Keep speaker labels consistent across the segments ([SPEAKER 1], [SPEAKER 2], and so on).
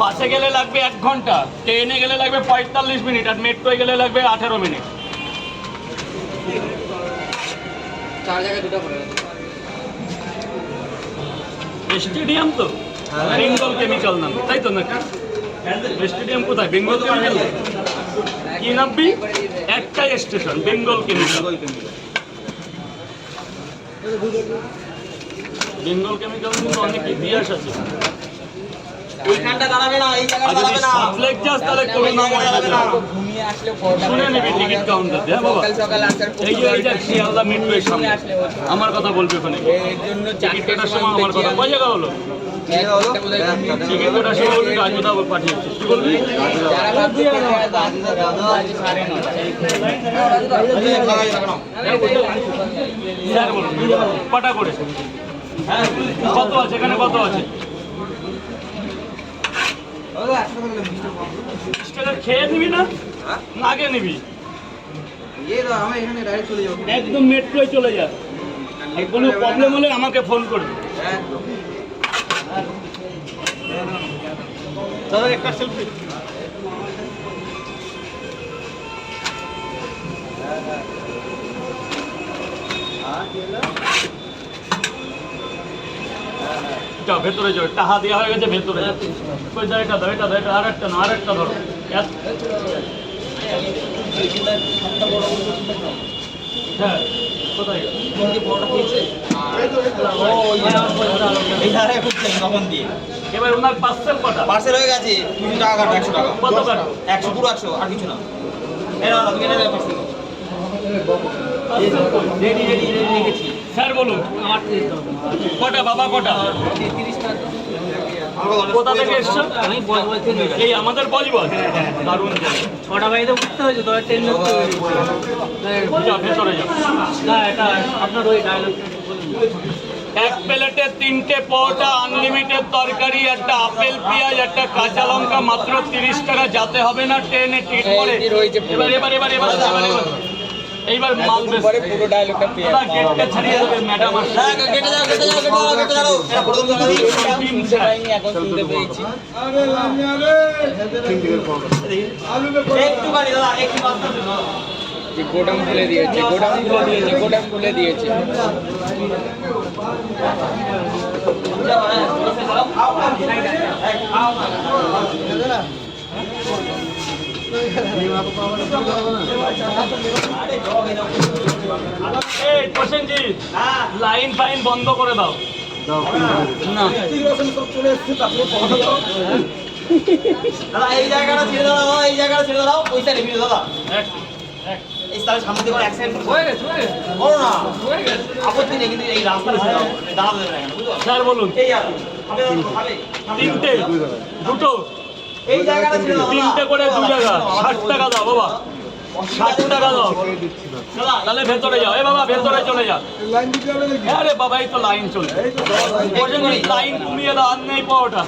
[SPEAKER 1] বাসে গেলে লাগবে 1 ঘন্টা, ট্রেনে গেলে লাগবে 45 মিনিট, আর মেট্রোয় গেলে লাগবে 18 মিনিট।
[SPEAKER 2] 4 জায়গায় দুটো করে
[SPEAKER 1] স্টেডিয়াম তো বেঙ্গল কেমিক্যাল নাম, তাই তো নাকি? স্টেডিয়াম কোথায়? বেঙ্গল কেমিক্যাল। কি নামবি? একটাই station, Bengal chemical. Bengal chemical কিন্তু অনেক ইতিহাস আছে।
[SPEAKER 2] এইখানটা দাঁড়াবে না, এই জায়গাটা দাঁড়াবে না।
[SPEAKER 1] সাবলেক যাস তাহলে কোনো নাম হবে না।
[SPEAKER 2] ঘুমিয়ে আসলে
[SPEAKER 1] শুনে নিবি টিকিট কাউন্টার, হ্যাঁ বাবা।
[SPEAKER 2] সকাল আসার
[SPEAKER 1] এই যে শিয়ালদা মেট্রোর সামনে আমার কথা বলবি ওখানে।
[SPEAKER 2] এর জন্য
[SPEAKER 1] টিকিট কাটার সময় আমার কথা কয় জায়গা হলো? টিকিট কাটার সময় বলবি রাজুদা পাঠিয়েছে, কি বলবি?
[SPEAKER 2] যারা ভাবছে
[SPEAKER 1] স্যার বলুন কটা করে? কত আছে এখানে, কত আছে? 20 টাকা খেয়ে নিবি না, আগে নিবি? একদম মেট্রোয় চলে যা, আর কোনো প্রবলেম হলে আমাকে ফোন করবি। দাদা একটা সেলফি। যাও ভেতরে যাও, টাকা দেওয়া হয়ে গেছে, ভেতরে যাও। কই দাও, এটা দাও, এটা দাও, এটা আরেকটা না, আরেকটা ধরো। হ্যাঁ কোথায় এবার ওনার পার্সেল কটা?
[SPEAKER 2] পার্সেল হয়ে গেছে, 200 টাকা কাটো, 100 টাকা।
[SPEAKER 1] কত কাটো?
[SPEAKER 2] 100 পুরো 100, আর কিছু না। এই নাও, তুমি এটা পার্সেল। রেডি রেডি রেডি রেখেছি।
[SPEAKER 1] স্যার বলুন কটা বাবা, কটা?
[SPEAKER 2] 30 টাকা।
[SPEAKER 1] কোথা থেকে এসছো?
[SPEAKER 2] আমি বজবজ থেকে এসেছি।
[SPEAKER 1] এই আমাদের বজবজ, দারুণ জায়গা।
[SPEAKER 2] 6টা বাড়িতে উঠতে হয়েছে, তো ট্রেন ধরতে হয়েছে।
[SPEAKER 1] যাও ভেতরে যাও।
[SPEAKER 2] না, এটা আপনার ওই ডায়লগ
[SPEAKER 1] এক প্লেটে 3টে পরোটা, আনলিমিটেড তরকারি, একটা আপেল পেঁয়াজ, একটা কাঁচা লঙ্কা, মাত্র 30 টাকা। যাতে হবে না ট্রেনে টিকিট করে। এবার এবার এবার এবার এবার এবার এইবার মাল বেশ
[SPEAKER 2] পুরো ডায়লগটা পেয়ে
[SPEAKER 1] গেটটা ছাড়িয়ে দেবে ম্যাডাম আসছে।
[SPEAKER 2] কেটে যাও কেটে যাও কেটে যাও কেটে যাও। এটা প্রথম দিন শুনতে পাইনি, এখন শুনতে পেয়েছি। একটু বাড়ি দাদা, একটু বাস্তা দিন। যে গোডাউন খুলে দিয়েছে, গোডাউন খুলে দিয়েছে, গোডাউন খুলে দিয়েছে।
[SPEAKER 1] এই প্রসেনজিৎ, লাইন ফাইন বন্ধ করে দাও না।
[SPEAKER 2] দাদা এই জায়গাটা ছেড়ে দাও, দাদা এই জায়গাটা ছেড়ে দাও, পয়সা নেবি দাদা। এই তাহলে সামনে থেকে অ্যাক্সিডেন্ট হয়ে গেছে, বলো না আপত্তি নেই, কিন্তু এই রাস্তাটা ছেড়ে দাও, দাঁড়াতে দেবে না এখানে, বুঝলো?
[SPEAKER 1] স্যার বলুন।
[SPEAKER 2] এই আর হবে হবে
[SPEAKER 1] 3টে, দুটো,
[SPEAKER 2] এই জায়গাটা ছেড়ে দাও,
[SPEAKER 1] 3টে করে 2 জায়গা, 60 টাকা দাও বাবা, 60 টাকা দাও।
[SPEAKER 2] দাদা
[SPEAKER 1] তাহলে ভেতরে যাও, এ বাবা ভেতরে চলে যা। আরে বাবা এই তো লাইন চলছে, লাইন কমিয়ে দাও, আর নেই পাওয়াটা।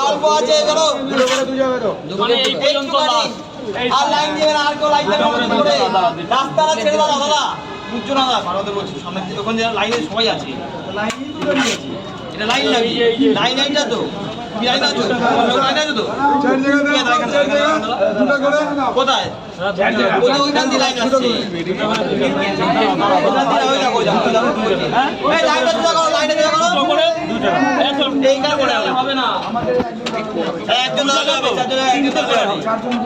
[SPEAKER 2] অল্প আছে এগুলো,
[SPEAKER 1] মানে এই পর্যন্ত লাস্ট।
[SPEAKER 2] আর লাইন দিবে না, আর কেউ লাইন দেবে না, রাস্তাটা ছেড়ে দাও দাদা, বুঝছো না দাদা? ভালো বলছি, সামনে ওখানে লাইনে সবাই আছে, এটা লাইন লাগি, লাইন এইটা তো তুমি লাইন আছো, লাইন আছো তো কোথায়? ওইখান দিয়ে লাইন আসছে, লাইনটা দিতে করো, লাইনটা দিতে করো, এইখানে হবে না, একজন একজন